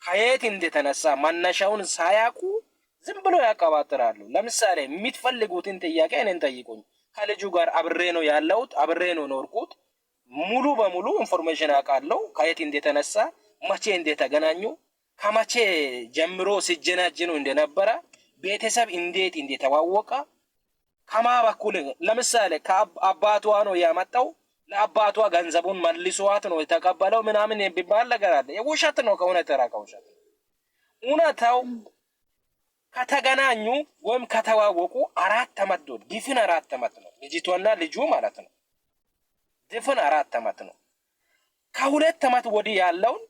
ከየት እንደተነሳ መነሻውን ሳያውቁ ዝም ብሎ ያቀባጥራሉ። ለምሳሌ የሚትፈልጉትን ጥያቄ እኔን ጠይቁኝ። ከልጁ ጋር አብሬ ነው ያለሁት፣ አብሬ ነው ኖርኩት። ሙሉ በሙሉ ኢንፎርሜሽን አውቃለሁ። ከየት እንደተነሳ፣ መቼ እንደተገናኙ፣ ከመቼ ጀምሮ ሲጀናጅኑ እንደነበረ፣ ቤተሰብ እንዴት እንደተዋወቀ፣ ከማ በኩል ለምሳሌ ከአባቷ ነው ያመጣው፣ ለአባቷ ገንዘቡን መልሷት ነው የተቀበለው ምናምን የሚባል ነገር አለ። ውሸት ነው። ከእውነት የራቀ ውሸት። እውነታው ከተገናኙ ወይም ከተዋወቁ 4 ዓመት ነው። ድፍን 4 ዓመት ነው። ልጅቷና ልጁ ማለት ነው። ድፍን 4 ዓመት ነው። ከ2 ዓመት ወዲህ ያለውን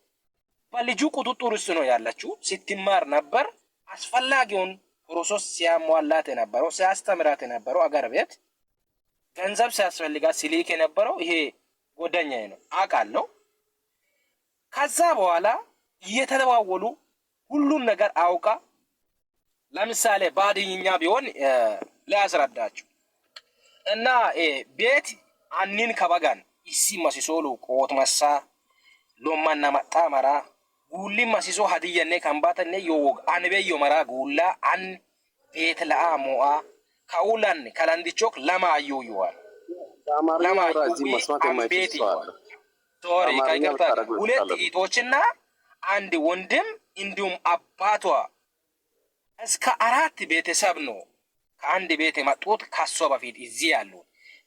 በልጁ ቁጥጥር ውስጥ ነው ያለችው። ስትማር ነበር። አስፈላጊውን ፕሮሰስ ሲያሟላት የነበረው ሲያስተምራት የነበረው አገር ቤት ገንዘብ ሲያስፈልጋት ሲልክ የነበረው ይሄ ጓደኛዬ ነው አውቃለሁ። ከዛ በኋላ እየተደዋወሉ ሁሉን ነገር አውቃ ለምሳሌ ባድኝኛ ቢሆን ሊያስረዳችሁ እና ቤት አኒን ከበጋን ኢሲ መሲሶሉ ቆት መሳ ሎማና ማጣመራ ጉሊ መሲሶ ሀዲየኔ ከንባተኔ ዮግ አንቤዮ መራ ጉላ አን ቤት ለአሞአ ካውላን ከላንዲቾክ ለማዩ ይዋል ለማዩ ቤት ይዋል ቶሪ ከይቅርታ 2 እህቶችና 1 ወንድም እንዲሁም አባቷ እስከ 4 ቤተሰብ ነው ከአንድ ቤት የመጡት። ከሷ በፊት እዚህ ያሉ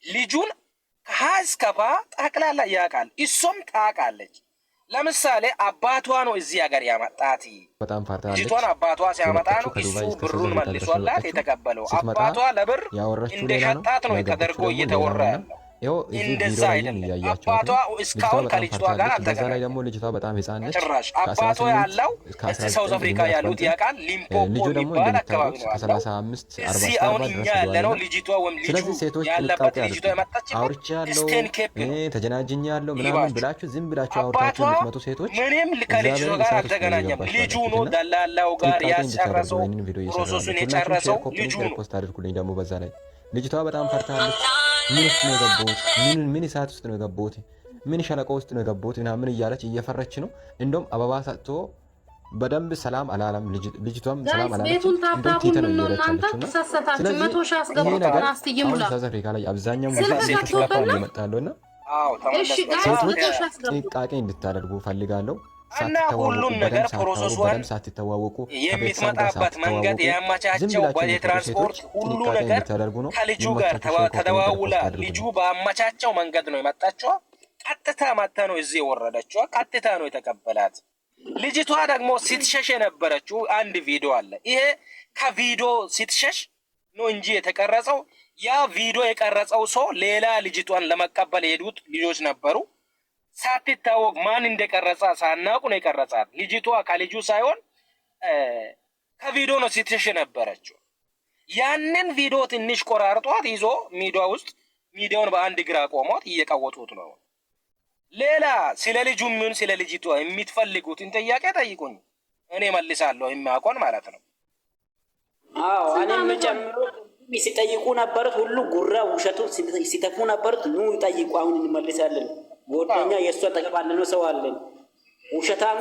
ልጁን ከሀስከባ ጠቅላላ ያውቃል። እሷም ታውቃለች። ለምሳሌ አባቷ ነው እዚህ ሀገር ያመጣት። ልጅቷን አባቷ ሲያመጣ ነው እሱ ብሩን መልሶላት የተቀበለው። አባቷ ለብር እንደሸጣት ነው ተደርጎ እየተወራ ያለው። እንደዛ አይደለም። አባቷ እስካሁን ከልጅቷ ጋር አልተገናኘም። ልጅቷ በጣም ህፃን ነች። ጭራሽ አባቷ ያለው እዚህ ሳውዝ አፍሪካ ያሉት ያውቃል። ሊምፖፖ የሚባል አካባቢ ነው ከ35 40 እዚህ አሁን እኛ ያለነው ልጅቷ ወይም ልጁ ያለበት ልጅቷ የመጣችበት ስቴን ኬፕ ተጀናጅኛለሁ ምናምን ብላችሁ ዝም ብላችሁ አውርታችሁ የምትመጡ ሴቶች ምንም ከልጅቷ ጋር አልተገናኘም። ልጁ ነው ደላላው ጋር ያስጨረሰው ፕሮሰሱን የጨረሰው ልጁ ነው። ፖስት አድርጉልኝ ደግሞ በዛ ላይ ልጅቷ በጣም ፈርታለች። ምን ውስጥ ነው የገባሁት? ምን እሳት ውስጥ ነው የገባሁት? ምን ሸለቆ ውስጥ ነው የገባሁት? ምናምን እያለች እየፈረች ነው። እንደውም አበባ ሰጥቶ በደንብ ሰላም አላለም። ልጅቷም ሰላም አላለም። እንደውም ቲተ ነው እየረቻለችው ነው። ስለዚህ ይሄ ነገር ሳውዝ አፍሪካ ላይ አብዛኛው ሴቶች ላይ እየመጣ ያለውና ሴቶች ጥንቃቄ እንድታደርጉ ፈልጋለሁ። እና ሁሉን ነገር ፕሮሰሱን ሳትተዋወቁ የሚመጣበት መንገድ ያመቻቸው በትራንስፖርት ሁሉ ነገር ከልጁ ጋር ተደዋውላ ልጁ በአመቻቸው መንገድ ነው የመጣችው። ቀጥታ መታ ነው እዚህ የወረደችው። ቀጥታ ነው የተቀበላት። ልጅቷ ደግሞ ስትሸሽ የነበረችው አንድ ቪዲዮ አለ። ይሄ ከቪዲዮ ስትሸሽ ነው እንጂ የተቀረጸው። ያ ቪዲዮ የቀረጸው ሰው ሌላ ልጅቷን ለመቀበል የሄዱት ልጆች ነበሩ። ሳትታወቅ ማን እንደቀረጻ ሳናውቅ ነው የቀረጻት። ልጅቷ ከልጁ ሳይሆን ከቪዲዮ ነው ስትሸሽ ነበረችው። ያንን ቪዲዮ ትንሽ ቆራርጧት ይዞ ሚዲያ ውስጥ ሚዲያውን በአንድ ግራ ቆሞት እየቀወጡት ነው። ሌላ ስለ ልጁ ምን ስለ ልጅቷ የምትፈልጉትን ጥያቄ ጠይቁኝ፣ እኔ መልሳለሁ። የሚያውቀውን ማለት ነው። አዎ እኔም ጨምሮ ሲጠይቁ ነበሩት። ሁሉ ጉራ ውሸቱ ሲተፉ ነበሩት። ኑ ጠይቁ፣ አሁን እንመልሳለን። ጎደኛ የእሱ አጠገብ ነው ሰው አለን። ውሸታሙ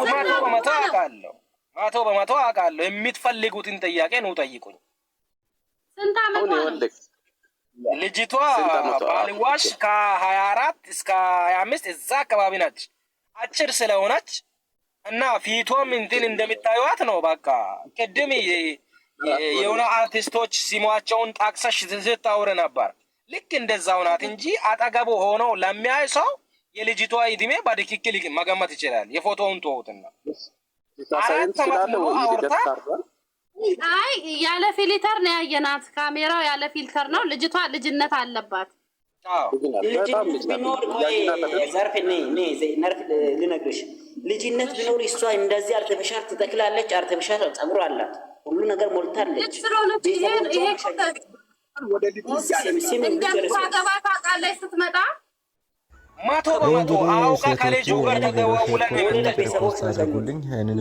መቶ በመቶ አውቃለሁ። የምትፈልጉትን ጥያቄ ነው ጠይቁኝ። ስንት ዓመት ነው ልጅቷ? ባልዋሽ ከ24 እስከ 25 እዛ አካባቢ ነች። አጭር ስለሆነች እና ፊቷም እንትን እንደሚታዩት ነው። በቃ ቅድም የሆነ አርቲስቶች ሲሟቸውን ጣቅሰሽ ስታወር ነበር። ልክ እንደዛው ናት እንጂ አጠገቡ ሆኖ ለሚያይ ሰው የልጅቷ እድሜ በትክክል መገመት ይችላል። የፎቶውን ተውትና 4 ዓመት ነው አውርታ። አይ ያለ ፊልተር ነው ያየናት። ካሜራው ያለ ፊልተር ነው። ልጅቷ ልጅነት አለባት። አዎ ልጅነት ቢኖር እሷ እንደዚህ አርቲፊሻል ትተክላለች። አርቲፊሻል ጸጉር አላት። ሁሉ ነገር ሞልታለች። ስትመጣ መቶ በመቶ አውቃ ከልጁ ጋር ተደዋውለን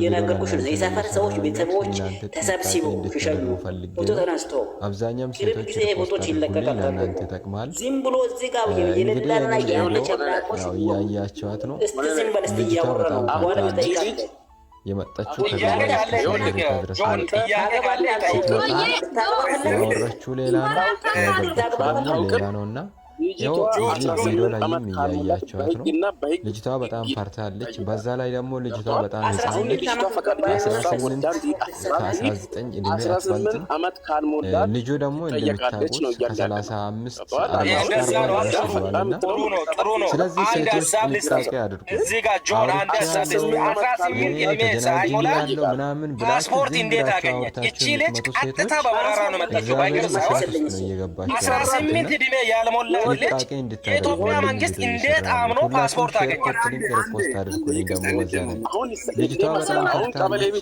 የነገርኩሽ ነው። የሰፈር ሰዎች ቤተሰቦች ተሰብስበው ሲሸኙ ፎቶ ተነስቶ አብዛኛም ሴቶች ፎቶች ይለቀቃሉ። ይጠቅማል። ዝም ብሎ እዚህ ጋር የሌላና ያለች አብራቆች እያያቸዋት ነው። እስቲ ዝም በል እስቲ እያወራ ነው። አሁን ተጠይቃለች። የመጣችው ከገበያ ድረስ ያወራችው ሌላ ነው ያገባችው ሌላ ነው እና ያው እዚህ ቪዲዮ ላይም እያያቸዋት ነው። ልጅቷ በጣም ፈርታለች። በዛ ላይ ደግሞ ልጅቷ በጣም ህፃን ልጅ ከ18 ከ19 እድሜ አትበልጥም። ልጁ ደግሞ እንደሚታወቁት ከ35 ስለዚህ ሴቶች ጥንቃቄ አድርጉ። ተጀናጅያለሁ ምናምን ብላችሁ ዝም ብላችሁ አውርታችሁ የምትመጡ ሴቶች እግዚአብሔር መስዋዕት ውስጥ ነው እየገባችሁ ጥንቃቄ እንድታደርጉ መንግስት እንዴት አምኖ ፓስፖርት አገኘ? ሪፖስት አድርጉልኝ ደግሞ በዛ ላይ ልጅቷ በጣም ፈርታለች።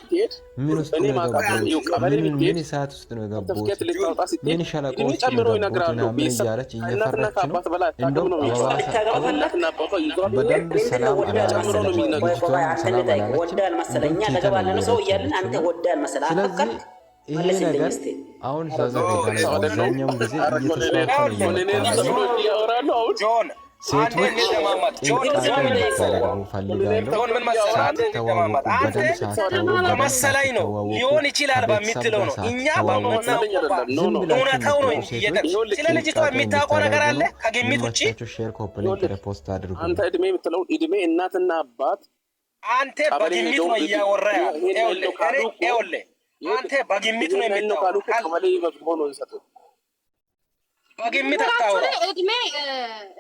ምን ውስጥ ነው የገቡት? ምን ሰዓት ውስጥ ነው የገቡት? ምን ሸለቆ ውስጥ ነው የገቡት? ምን እያለች እየፈረች ነው። እንደውም አበባ በደንብ ሰላም አላለችም። ልጅቷም ሰላም አላለችም። ስለዚህ ይሄ ነገር አሁን ሳውዝ አፍሪካ ላይ አብዛኛውን ጊዜ እየተስፋፋ ነው ያለው። ሴቶች ጥንቃቄ እንድታደርጉ ፈልጋለሁ። ሳትተዋወቁ በደንብ ሳትተዋወቁ ሊሆን ይችላል በሚትለው ነው። እኛ በእውነታው ነው እየተቀበለ ስለ ልጅቷ የሚታወቀው ነገር አለ ከግምት ውጪ። ሼር ኮፒ ሊንክ ሪፖስት አድርጉ። አንተ እድሜ የምትለው እድሜ እናትና አባት አንተ በግምት ነው እያወራ ያለው። ይኸውልህ አንተ በግምት ነው የምታወራው። በግምት አታወራ።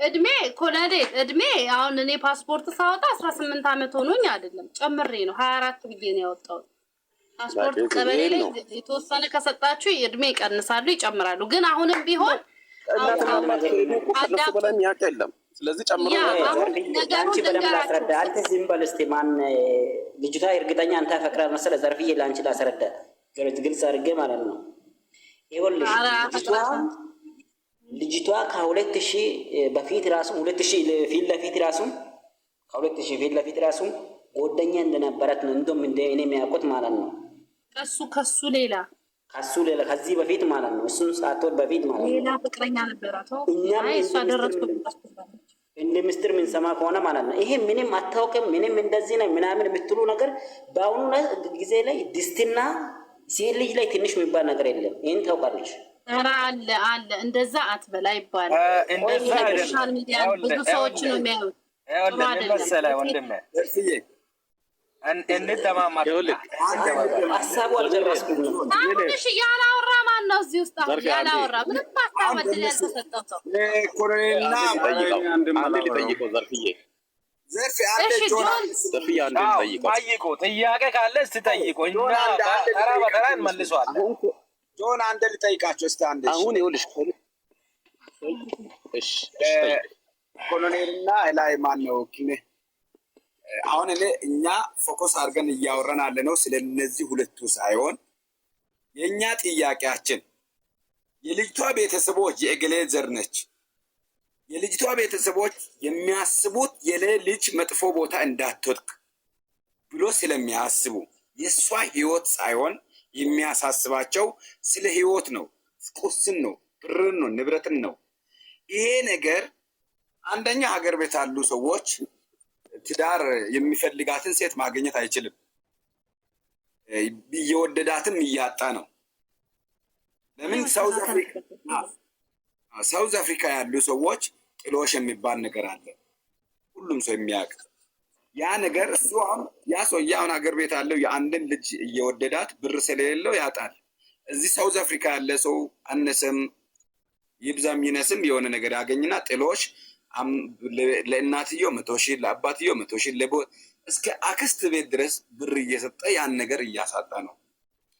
እድሜ ኮለዴ እድሜ አሁን እኔ ፓስፖርት ሳወጣ 18 ዓመት ሆኖኝ አይደለም ጨምሬ ነው 24 ብዬ ነው ያወጣሁት። ፓስፖርት ቀበሌ ላይ የተወሰነ ከሰጣችሁ እድሜ ይቀንሳሉ ይጨምራሉ። ግን አሁንም ቢሆን ስለዚህ ጨምሮ አንቺ በደንብ ላስረዳ። አንተ ዝም በል እስኪ። ማን ልጅቷ እርግጠኛ አንተ ያፈቅራል መሰለህ? ዘርፍዬ ለአንቺ ላስረዳ ግልጽ አድርጌ ማለት ነው። ይኸውልሽ ልጅቷ ከ2000 በፊት ራሱ 2000 ፊት ለፊት ራሱ ጓደኛ እንደነበረት ነው እንደውም እኔ የሚያውቁት ማለት ነው። ከሱ ሌላ ከዚህ በፊት ማለት ነው። እሱን ሳትወድ በፊት ማለት ነው ሌላ ፍቅረኛ ነበራት። አይ እሷ ደረስኩት እንደ ምስጢር ምን ሰማ ከሆነ ማለት ነው። ይሄ ምንም አታውቅም ምንም እንደዚህ ነው ምናምን የምትሉ ነገር በአሁኑ ጊዜ ላይ ድስትና ሴት ልጅ ላይ ትንሽ የሚባል ነገር የለም። ይሄን ታውቃለች። ኧረ አለ እንደዛ አትበላ ይባላል። እንደዛ ሶሻል ሚዲያ ብዙ ሰዎች ነው የሚያዩት። ወንድሜ እንደማማት ሀሳቡ አልደረስኩም። አሁንሽ ያላወራ ማን ነው እዚህ ውስጥ? አሁን ያላወራ ምንም ማታመድል ያልተሰጠው ሰው ኮሎኔልና አንድ ልጠይቀው ዘርፍዬ ጠይቆ ጥያቄ ካለ እስቲ ጠይቆ እኛ ተራ በተራ እንመልሰዋለን። ጆን አንድ ልጠይቃቸው እስቲ አንድ አሁን ይኸውልሽ ኮሎኔልና ላይ ማን ነው አሁን እኛ ፎከስ አድርገን እያወራን ያለ ነው ስለነዚህ ሁለቱ ሳይሆን የኛ ጥያቄያችን የልጅቷ ቤተሰቦች የእገሌ ዘር ነች። የልጅቷ ቤተሰቦች የሚያስቡት የልጅ መጥፎ ቦታ እንዳትወድቅ ብሎ ስለሚያስቡ የሷ ህይወት ሳይሆን የሚያሳስባቸው ስለ ህይወት ነው፣ ቁስን ነው፣ ብርን ነው፣ ንብረትን ነው። ይሄ ነገር አንደኛ ሀገር ቤት ያሉ ሰዎች ትዳር የሚፈልጋትን ሴት ማግኘት አይችልም። እየወደዳትም እያጣ ነው። ለምን ሳውዝ አፍሪካ ያሉ ሰዎች ጥሎሽ የሚባል ነገር አለ፣ ሁሉም ሰው የሚያውቅ ያ ነገር። እሱ አሁን ያ ሰውዬ አሁን ሀገር ቤት ያለው የአንድን ልጅ እየወደዳት ብር ስለሌለው ያጣል። እዚህ ሳውዝ አፍሪካ ያለ ሰው አነሰም ይብዛም ይነስም የሆነ ነገር ያገኝና ጥሎሽ ለእናትየው 100,000 ለአባትየው 100,000 እስከ አክስት ቤት ድረስ ብር እየሰጠ ያን ነገር እያሳጣ ነው።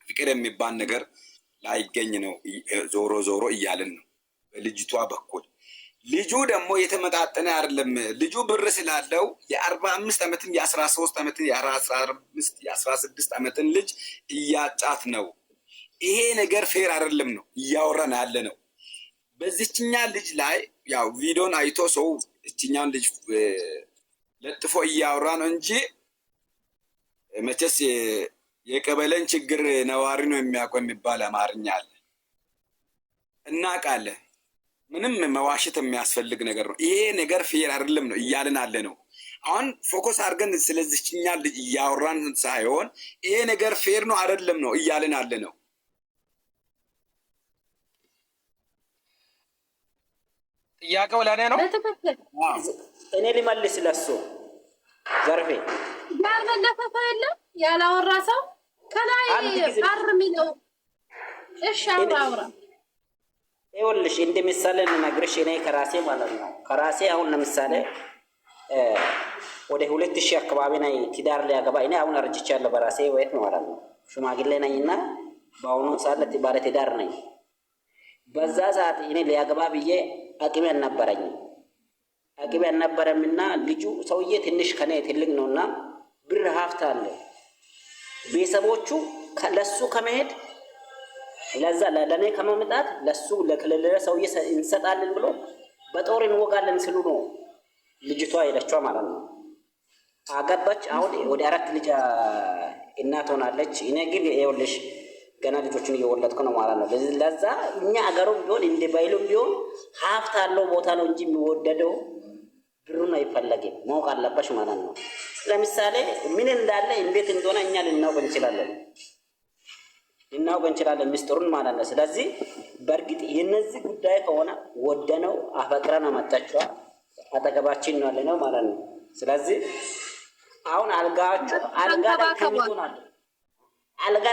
ፍቅር የሚባል ነገር ላይገኝ ነው ዞሮ እያልን ነው በልጅቷ በኩል። ልጁ ደግሞ የተመጣጠነ አይደለም። ልጁ ብር ስላለው የ45 ዓመትን የ13 ዓመትን የ15 የ16 ዓመትን ልጅ እያጫት ነው። ይሄ ነገር ፌር አይደለም ነው እያወራን ያለ ነው። በዚህኛ ልጅ ላይ ያው ቪዲዮን አይቶ ሰው እችኛን ልጅ ለጥፎ እያወራ ነው እንጂ መቼስ የቀበሌን ችግር ነዋሪ ነው የሚያውቀው የሚባል አማርኛ አለ። እናውቃለን። ምንም መዋሸት የሚያስፈልግ ነገር ነው። ይሄ ነገር ፌር አይደለም ነው እያልን አለ ነው። አሁን ፎከስ አድርገን ስለዚህኛ ልጅ እያወራን ሳይሆን ይሄ ነገር ፌር ነው አይደለም ነው እያልን አለ ነው። ጥያቄው ለእኔ ነው። እኔ ልመልስ ለሱ ዘርፌ ያልመለሰ ሰው የለም ያላወራ ሰው ከላይ አር የሚለው እሺ አውራ ይኸውልሽ እንደ ምሳሌ ልነግርሽ እኔ ከራሴ ማለት ነው። ከራሴ አሁን ለምሳሌ ወደ 2000 አካባቢ ላይ ትዳር ሊያገባ እኔ አሁን አርጅቻለሁ በራሴ ወይት ነው ማለት ነው። ሽማግሌ ነኝና በአሁኑ ሰዓት ባለ ትዳር ነኝ። በዛ ሰዓት እኔ ሊያገባ ብዬ አቅሜ አልነበረምና ልጁ ሰውዬ ትንሽ ከኔ ትልቅ ነውና ብር ሀብት አለ። ቤተሰቦቹ ለሱ ከመሄድ ለዛ ለኔ ከመምጣት ለሱ ለክልል ሰውዬ እንሰጣለን ብሎ በጦር እንወጋለን ስሉ ነው ልጅቷ ሄደችው ማለት ነው። አገባች። አሁን ወደ 4 ልጅ እናት ሆናለች። እኔ ግን ይኸውልሽ ገና ልጆችን እየወለድኩ ነው ማለት ነው። ለዛ እኛ አገሩም ቢሆን እንደ ባይሉም ቢሆን ሀብት አለው ቦታ ነው እንጂ የሚወደደው ብሩን አይፈለግም። ማወቅ አለባሽ ማለት ነው። ለምሳሌ ምን እንዳለ እንዴት እንደሆነ እኛ ልናውቅ እንችላለን ምስጢሩን ማለት ነው። ስለዚህ በእርግጥ የነዚህ ጉዳይ ከሆነ ወደነው አፈቅረን አመጣችዋ አጠገባችን ነው ያለነው ማለት ነው። ስለዚህ አሁን አልጋ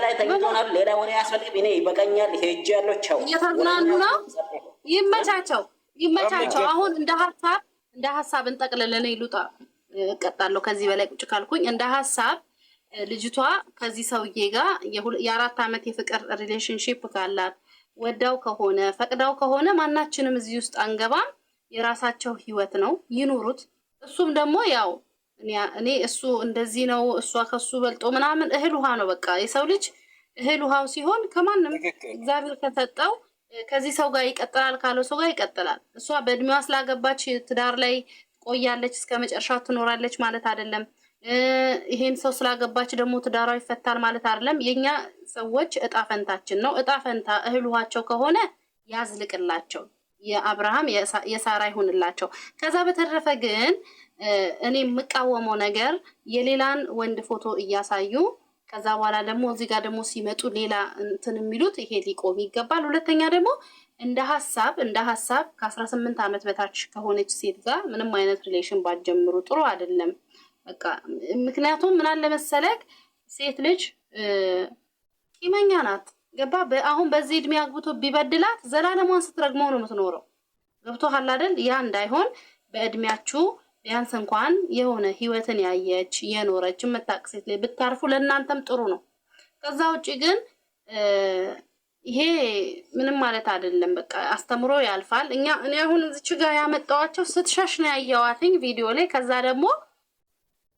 ላይ ተኝቶናል። ሌላ ወሬ ያስፈልግ እኔ ይበቃኛል። ሄጄ ያለው ቻው እየተዝናኑ ነው። ይመቻቸው። አሁን እንደ ሀሳብ እንጠቅልለን ይሉጣ እቀጣለሁ። ከዚህ በላይ ቁጭ ካልኩኝ እንደ ሀሳብ ልጅቷ ከዚህ ሰውዬ ጋር የ4 ዓመት የፍቅር ሪሌሽንሺፕ ካላት ወዳው ከሆነ ፈቅዳው ከሆነ ማናችንም እዚህ ውስጥ አንገባም። የራሳቸው ህይወት ነው ይኑሩት። እሱም ደግሞ ያው እኔ እሱ እንደዚህ ነው እሷ ከሱ በልጦ ምናምን እህል ውሃ ነው። በቃ የሰው ልጅ እህል ውሃው ሲሆን ከማንም እግዚአብሔር ከሰጠው ከዚህ ሰው ጋር ይቀጥላል፣ ካለው ሰው ጋር ይቀጥላል። እሷ በእድሜዋ ስላገባች ትዳር ላይ ቆያለች እስከ መጨረሻው ትኖራለች ማለት አይደለም። ይሄን ሰው ስላገባች ደግሞ ትዳሯ ይፈታል ማለት አይደለም። የኛ ሰዎች እጣ ፈንታችን ነው። እጣ ፈንታ እህል ውሃቸው ከሆነ ያዝልቅላቸው፣ የአብርሃም የሳራ ይሁንላቸው። ከዛ በተረፈ ግን እኔ የምቃወመው ነገር የሌላን ወንድ ፎቶ እያሳዩ ከዛ በኋላ ደግሞ እዚህ ጋር ደግሞ ሲመጡ ሌላ እንትን የሚሉት ይሄ ሊቆም ይገባል። ሁለተኛ ደግሞ እንደ ሀሳብ ከ18 ዓመት በታች ከሆነች ሴት ጋር ምንም አይነት ሪሌሽን ባትጀምሩ ጥሩ አይደለም። በቃ ምክንያቱም ምን አለ መሰለክ ሴት ልጅ ቂመኛ ናት። ገባ? አሁን በዚህ እድሜ አግብቶ ቢበድላት ዘላለሟን ስትረግመው ነው የምትኖረው። ገብቶሃል አይደል? ያ እንዳይሆን በእድሜያችሁ ቢያንስ እንኳን የሆነ ህይወትን ያየች የኖረች የምታውቅ ሴት ላይ ብታርፉ ለእናንተም ጥሩ ነው። ከዛ ውጭ ግን ይሄ ምንም ማለት አይደለም። በቃ አስተምሮ ያልፋል። እኔ አሁን እዚች ጋር ያመጣዋቸው ስትሸሽ ነው ያየዋትኝ ቪዲዮ ላይ። ከዛ ደግሞ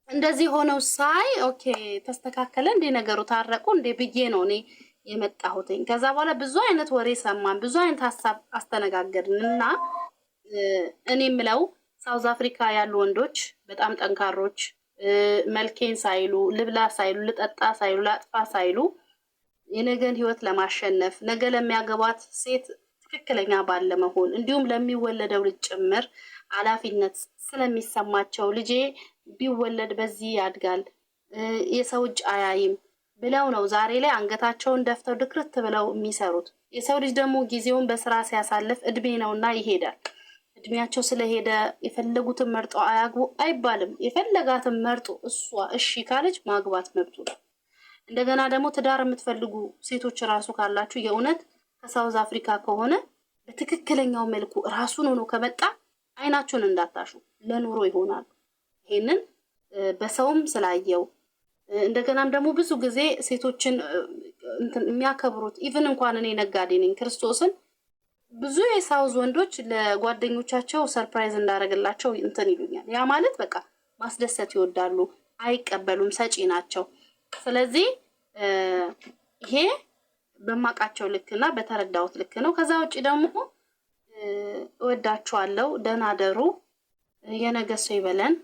እንደዚህ ሆነው ሳይ ኦኬ ተስተካከለ እንዴ ነገሩ ታረቁ እንዴ ብዬ ነው እኔ የመጣሁትኝ። ከዛ በኋላ ብዙ አይነት ወሬ ሰማን፣ ብዙ አይነት ሀሳብ አስተነጋገርንና እኔ ምለው ሳውዝ አፍሪካ ያሉ ወንዶች በጣም ጠንካሮች፣ መልኬን ሳይሉ ልብላ ሳይሉ ልጠጣ ሳይሉ ላጥፋ ሳይሉ የነገን ህይወት ለማሸነፍ ነገ ለሚያገባት ሴት ትክክለኛ ባል ለመሆን እንዲሁም ለሚወለደው ልጅ ጭምር ኃላፊነት ስለሚሰማቸው ልጄ ቢወለድ በዚህ ያድጋል የሰው እጅ አያይም ብለው ነው ዛሬ ላይ አንገታቸውን ደፍተው ድክርት ብለው የሚሰሩት። የሰው ልጅ ደግሞ ጊዜውን በስራ ሲያሳልፍ እድሜ ነውና ይሄዳል። እድሜያቸው ስለሄደ የፈለጉትን መርጦ አያግቡ አይባልም። የፈለጋትን መርጦ እሷ እሺ ካለች ማግባት መብቱ ነው። እንደገና ደግሞ ትዳር የምትፈልጉ ሴቶች ራሱ ካላችሁ የእውነት ከሳውዝ አፍሪካ ከሆነ በትክክለኛው መልኩ ራሱን ሆኖ ከመጣ አይናችሁን እንዳታሹ፣ ለኑሮ ይሆናሉ። ይሄንን በሰውም ስላየው እንደገናም ደግሞ ብዙ ጊዜ ሴቶችን የሚያከብሩት ኢቭን እንኳን እኔ ነጋዴ ነኝ ክርስቶስን ብዙ የሳውዝ ወንዶች ለጓደኞቻቸው ሰርፕራይዝ እንዳደረግላቸው እንትን ይሉኛል። ያ ማለት በቃ ማስደሰት ይወዳሉ፣ አይቀበሉም፣ ሰጪ ናቸው። ስለዚህ ይሄ በማቃቸው ልክና በተረዳሁት ልክ ነው። ከዛ ውጭ ደግሞ እወዳችኋለሁ፣ ደህና ደሩ፣ የነገ ሰው ይበለን።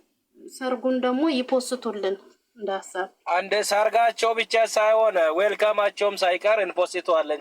ሰርጉን ደግሞ ይፖስቱልን እንዳሳብ አንድ ሰርጋቸው ብቻ ሳይሆን ዌልካማቸውም ሳይቀር እንፖስቷለን።